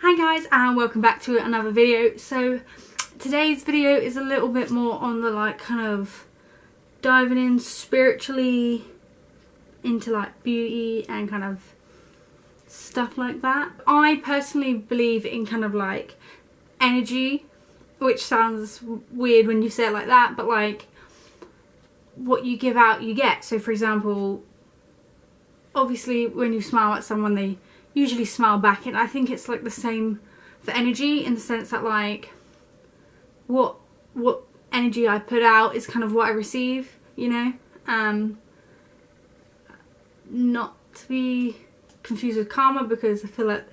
Hi guys, and welcome back to another video. So today's video is a little bit more on the kind of diving in spiritually into beauty and kind of stuff like that. I personally believe in kind of energy, which sounds weird when you say it like that, but what you give out you get. So for example, obviously when you smile at someone they usually smile back, and I think it's the same for energy, in the sense that what energy I put out is kind of what I receive, you know. Not to be confused with karma, because I feel like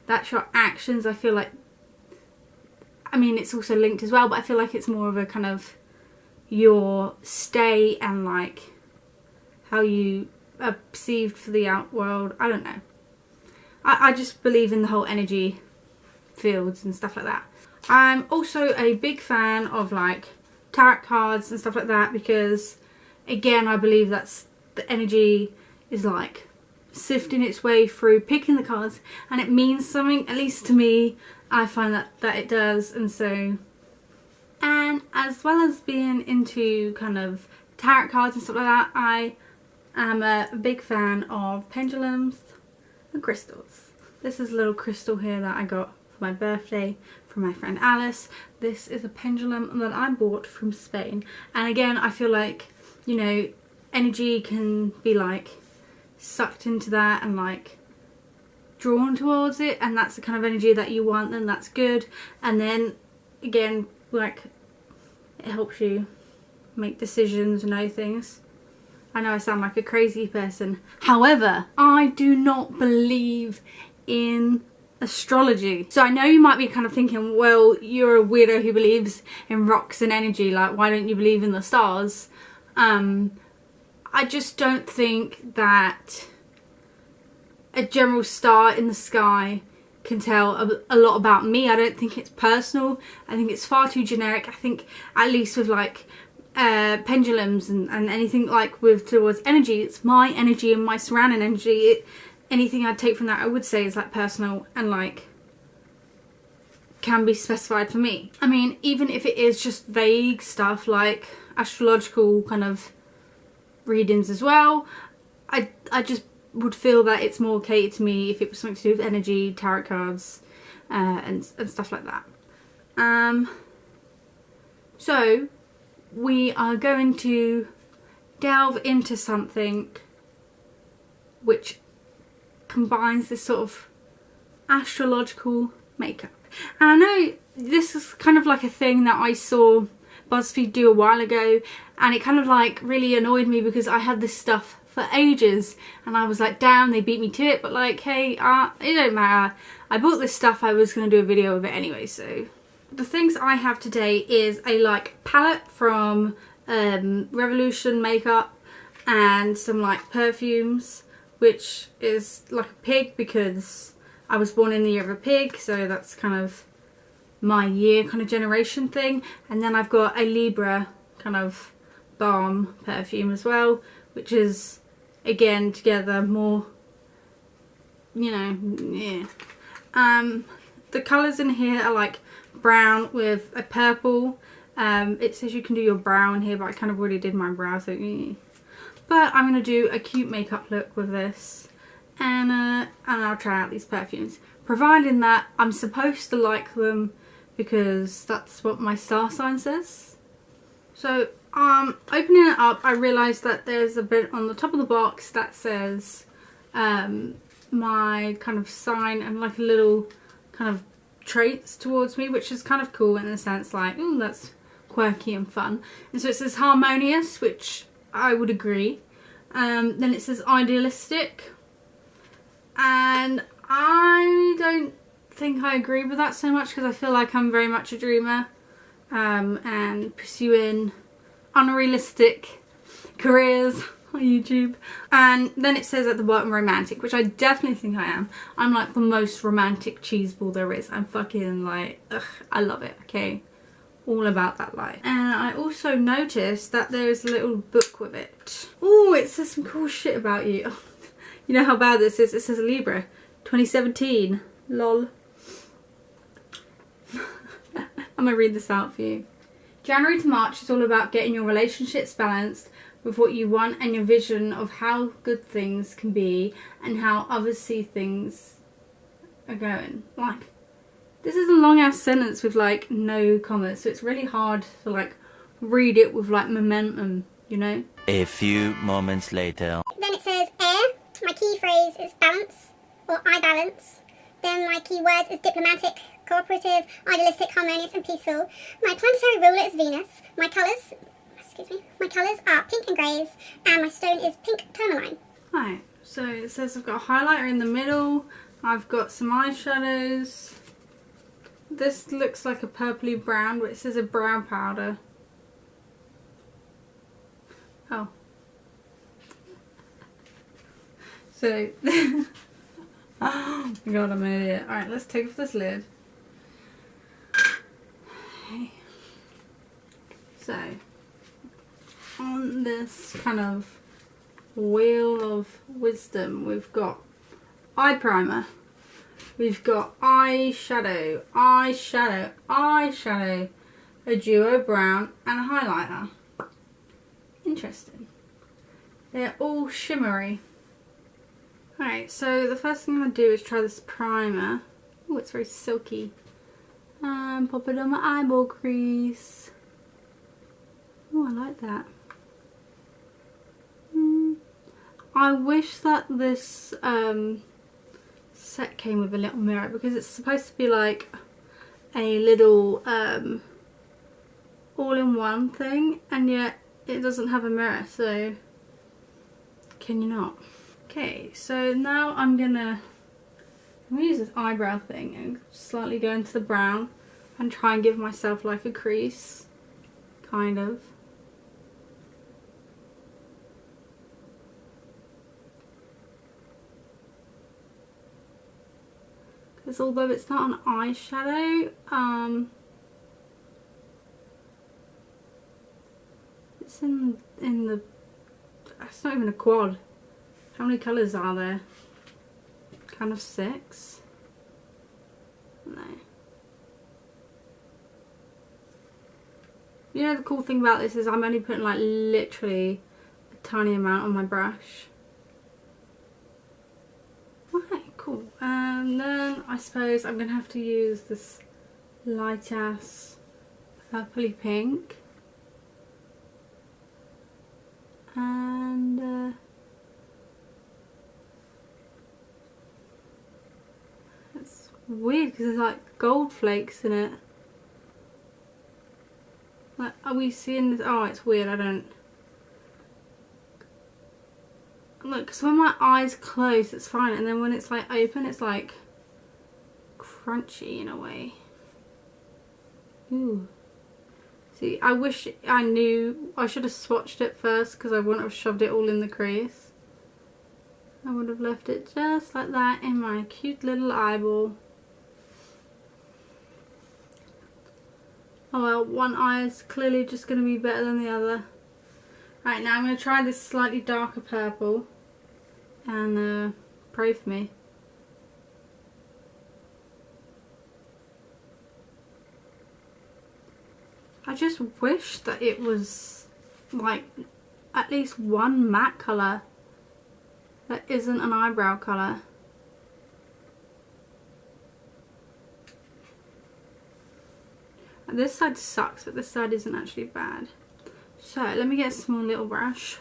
that's your actions. I feel I mean it's also linked as well, but I feel like it's more of a kind of your stay and how you are perceived for the outworld. I don't know. I just believe in the whole energy fields and stuff like that. I'm also a big fan of tarot cards and stuff like that, because again I believe that's the energy is sifting its way through, picking the cards, and it means something. At least to me, I find that it does. And so, and as well as being into kind of tarot cards and stuff like that, I am a big fan of pendulums and crystals. This is a little crystal here that I got for my birthday from my friend Alice. This is a pendulum that I bought from Spain, and again I feel you know, energy can be sucked into that and drawn towards it, and that's the kind of energy that you want, then that's good. And then again it helps you make decisions and know things. I know I sound like a crazy person, however I do not believe in astrology. So I know you might be kind of thinking, well, you're a weirdo who believes in rocks and energy, why don't you believe in the stars? I just don't think that a general star in the sky can tell a lot about me. I don't think it's personal. I think it's far too generic. I think at least with pendulums and anything with towards energy, it's my energy and my surrounding energy. Anything I'd take from that I would say is personal and can be specified for me. I mean, even if it is just vague stuff like astrological kind of readings as well, I just would feel that it's more catered to me if it was something to do with energy, tarot cards, and stuff like that. So we are going to delve into something which combines this sort of astrological makeup. And I know this is kind of a thing that I saw BuzzFeed do a while ago, and it kind of really annoyed me because I had this stuff for ages and I was damn, they beat me to it. But hey, it don't matter. I bought this stuff, I was going to do a video of it anyway. So the things I have today is a palette from Revolution Makeup, and some perfumes, which is a pig because I was born in the year of a pig, so that's kind of my year kind of generation thing. And then I've got a Libra kind of balm perfume as well, which is again together more, you know, yeah. The colours in here are brown with a purple. It says you can do your brow in here, but I kind of already did my brow, so yeah. But I'm going to do a cute makeup look with this, and I'll try out these perfumes, providing that I'm supposed to like them, because that's what my star sign says. So opening it up, I realised that there's a bit on the top of the box that says my kind of sign and a little kind of traits towards me, which is kind of cool in the sense ooh, that's quirky and fun. And so it says harmonious, which I would agree. Then it says idealistic, and I don't think I agree with that so much, because I feel like I'm very much a dreamer and pursuing unrealistic careers on YouTube. And then it says at the bottom romantic, which I definitely think I am. I'm the most romantic cheeseball there is. I'm fucking ugh, I love it, okay? All about that life. And I also noticed that there's a little book with it. Oh, it says some cool shit about you. You know how bad this is? It says Libra 2017, lol. I'm going to read this out for you. January to March is all about getting your relationships balanced with what you want and your vision of how good things can be and how others see things are going. Like, this is a long ass sentence with like no commas, so it's really hard to like read it with like momentum, you know? A few moments later. Then it says air. My key phrase is balance, or I balance. Then my key words is diplomatic, cooperative, idealistic, harmonious and peaceful. My planetary ruler is Venus. My colours are pink and greys, and my stone is pink tourmaline. Right, so it says I've got a highlighter in the middle, I've got some eyeshadows. This looks like a purpley brown, but it says a brow powder. Oh. So, oh my god, I'm an idiot. Alright, let's take off this lid. Okay. So, on this kind of wheel of wisdom, we've got eye primer, we've got eyeshadow, eyeshadow, eyeshadow, a duo brown, and a highlighter. Interesting. They're all shimmery. Alright, so the first thing I'm going to do is try this primer. Oh, it's very silky. And pop it on my eyeball crease. Oh, I like that. I wish that this set came with a little mirror, because it's supposed to be like a little all-in-one thing, and yet it doesn't have a mirror, so can you not? Okay, so now I'm gonna use this eyebrow thing and slightly go into the brown and try and give myself like a crease, kind of. Because although it's not an eyeshadow, it's in the, it's not even a quad. How many colours are there? Kind of 6? No. You know, the cool thing about this is I'm only putting like literally a tiny amount on my brush. Okay, cool. And then I suppose I'm going to have to use this light ass purpley pink. And it's weird because there's like gold flakes in it. Like, are we seeing this? Oh, it's weird. I don't. Look, because when my eyes close, it's fine, and then when it's like open, it's like crunchy in a way. Ooh. See, I wish I knew. I should have swatched it first, because I wouldn't have shoved it all in the crease. I would have left it just like that in my cute little eyeball. Oh well, one eye is clearly just going to be better than the other. Right, now I'm going to try this slightly darker purple. And pray for me. I just wish that it was like at least one matte colour that isn't an eyebrow colour. This side sucks, but this side isn't actually bad. So let me get a small little brush,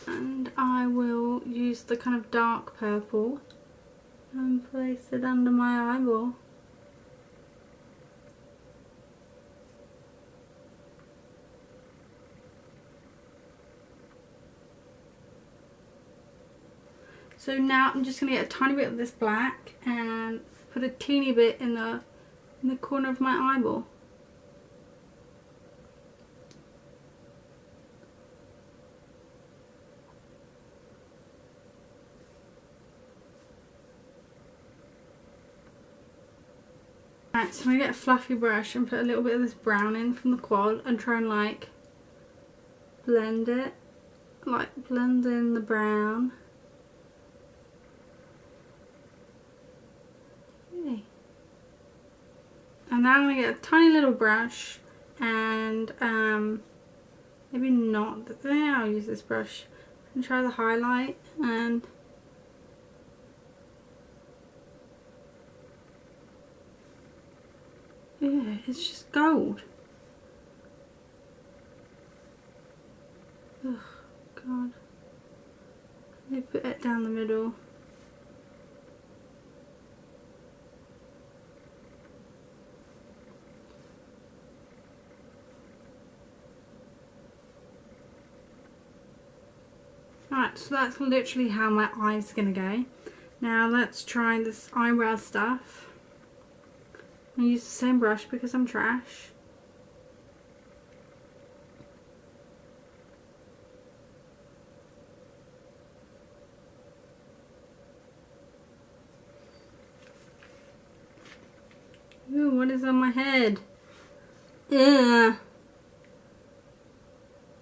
and I will use the kind of dark purple and place it under my eyeball. So now I'm just going to get a tiny bit of this black and put a teeny bit in the corner of my eyeball. Right, so I'm going to get a fluffy brush and put a little bit of this brown in from the quad and try and like blend it, like blend in the brown. now I'm going to get a tiny little brush and maybe not there, I'll use this brush and try the highlight, and yeah, it's just gold. Oh god. Let me put it down the middle. Alright, so that's literally how my eye's gonna go. Now let's try this eyebrow stuff. I'm gonna use the same brush because I'm trash. Ooh, what is on my head? Ugh.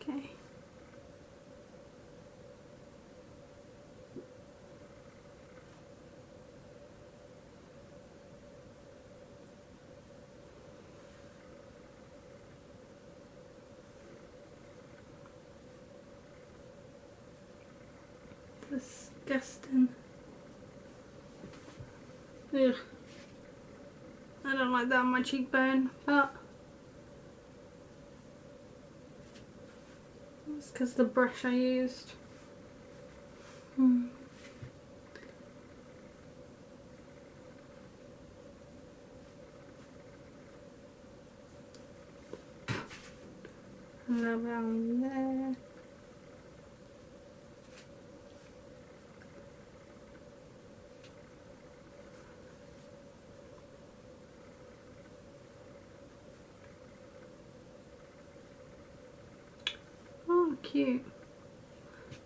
Okay. Disgusting. Ugh. I don't like that on my cheekbone, but it's because the brush I used. A little bit on there. Oh, cute.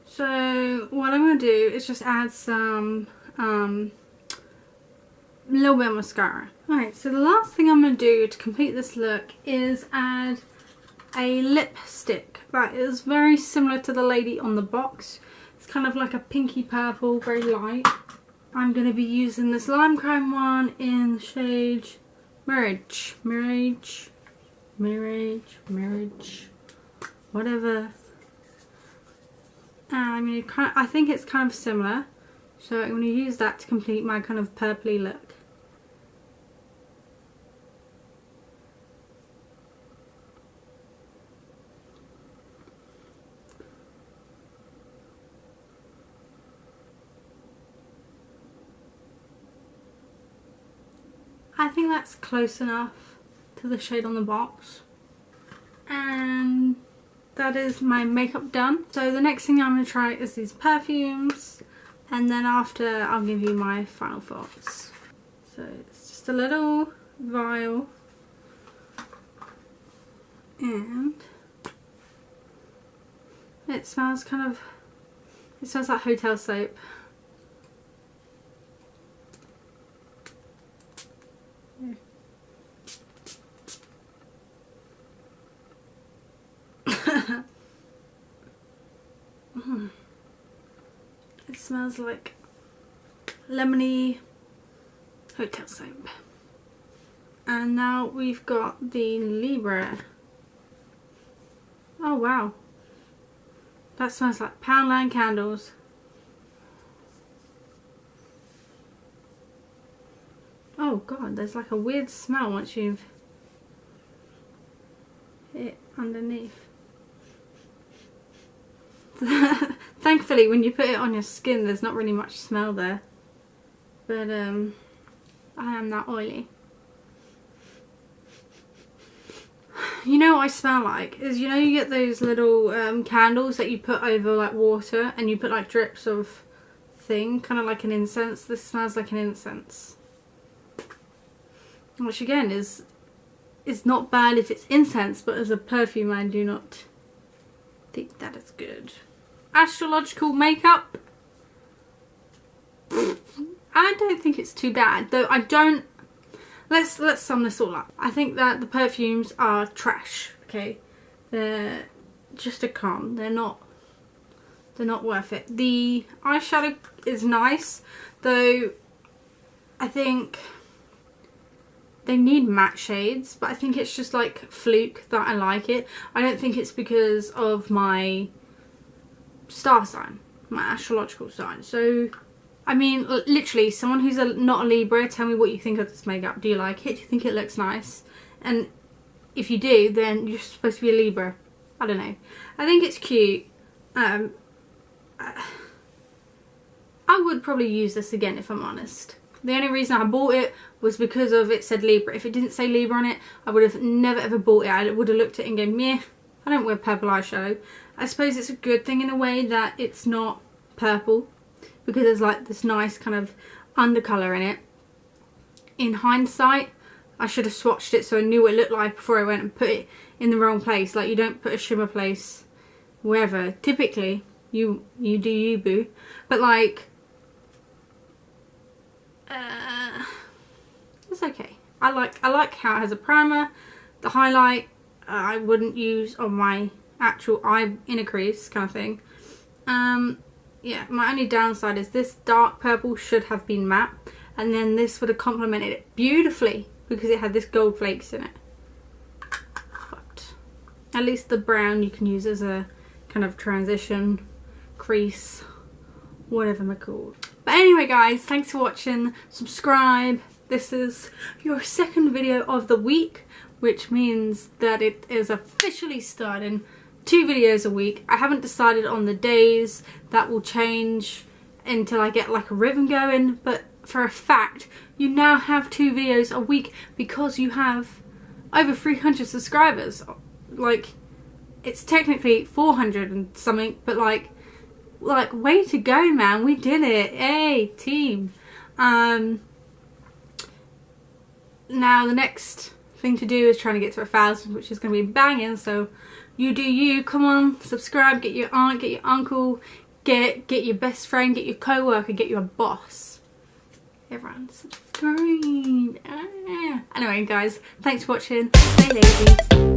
So what I'm going to do is just add some little bit of mascara. Alright, so the last thing I'm going to do to complete this look is add a lipstick that is very similar to the lady on the box. It's kind of like a pinky purple, very light. I'm going to be using this lime crime one in the shade Mirage, whatever. And I think it's kind of similar, so I'm going to use that to complete my kind of purpley look. I think that's close enough to the shade on the box. And that is my makeup done. So the next thing I'm going to try is these perfumes, and then after I'll give you my final thoughts. So it's just a little vial, and it smells it smells like hotel soap. It smells like lemony hotel soap. And now we've got the Libra. Oh wow, that smells like Poundland candles. Oh god, there's like a weird smell once you've hit underneath. Thankfully when you put it on your skin there's not really much smell there, but I am that oily. You know what I smell like is, you know, you get those little candles that you put over like water and you put like drips of thing, kind of like an incense. This smells like an incense, which again is not bad if it's incense, but as a perfume I do not think that is good. Astrological makeup, I don't think it's too bad, though I don't. Let's sum this all up. I think that the perfumes are trash. Okay, they're just a con. They're not worth it. The eyeshadow is nice, though I think they need matte shades, but I think it's just like fluke that I like it. I don't think it's because of my star sign, my astrological sign. So I mean, literally, someone who's not a Libra, tell me what you think of this makeup. Do you like it? Do you think it looks nice? And if you do, then you're supposed to be a Libra. I don't know. I think it's cute. I would probably use this again if I'm honest. The only reason I bought it was because of it said Libra. If it didn't say Libra on it, I would have never ever bought it. I would have looked at it and gone, meh, I don't wear purple eyeshadow. I suppose it's a good thing in a way that it's not purple, because there's like this nice kind of undercolour in it. In hindsight, I should have swatched it so I knew what it looked like before I went and put it in the wrong place. Like, you don't put a shimmer place wherever. Typically, you do you, boo. But like, it's okay. I like how it has a primer. The highlight I wouldn't use on my actual eye inner crease kind of thing. Yeah, my only downside is this dark purple should have been matte, and then this would have complemented it beautifully because it had this gold flakes in it. But at least the brown you can use as a kind of transition crease, whatever they're called. But anyway guys, thanks for watching. Subscribe. This is your second video of the week, which means that it is officially starting 2 videos a week. I haven't decided on the days. That will change until I get like a rhythm going, but for a fact you now have 2 videos a week because you have over 300 subscribers. Like, it's technically 400 and something, but like way to go, man. We did it. Hey team. Now the next thing to do is trying to get to 1,000, which is going to be banging. So you do you. Come on, subscribe, get your aunt, get your uncle, get your best friend, get your co-worker, get your boss. Everyone subscribe. Anyway guys, thanks for watching. Stay lazy.